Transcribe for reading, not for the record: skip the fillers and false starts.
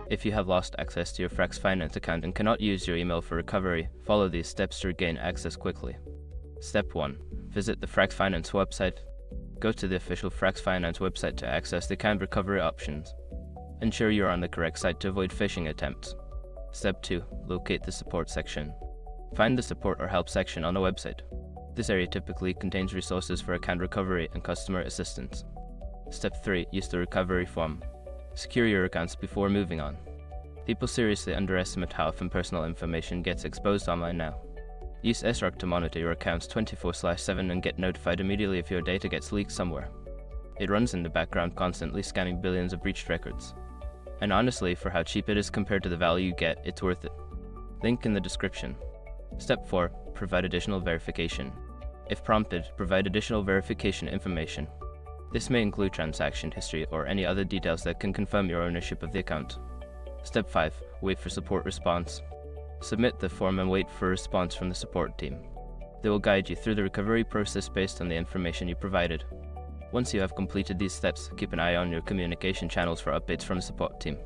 If you have lost access to your Frax Finance account and cannot use your email for recovery, follow these steps to regain access quickly. Step 1. Visit the Frax Finance website. Go to the official Frax Finance website to access the account recovery options. Ensure you are on the correct site to avoid phishing attempts. Step 2. Locate the support section. Find the support or help section on the website. This area typically contains resources for account recovery and customer assistance. Step 3. Use the recovery form. Secure your accounts before moving on. People seriously underestimate how often personal information gets exposed online now. Use SROC to monitor your accounts 24/7 and get notified immediately if your data gets leaked somewhere. It runs in the background, constantly scanning billions of breached records. And honestly, for how cheap it is compared to the value you get, it's worth it. Link in the description. Step 4. Provide additional verification. If prompted, provide additional verification information. This may include transaction history or any other details that can confirm your ownership of the account. Step 5. Wait for support response. Submit the form and wait for a response from the support team. They will guide you through the recovery process based on the information you provided. Once you have completed these steps, keep an eye on your communication channels for updates from the support team.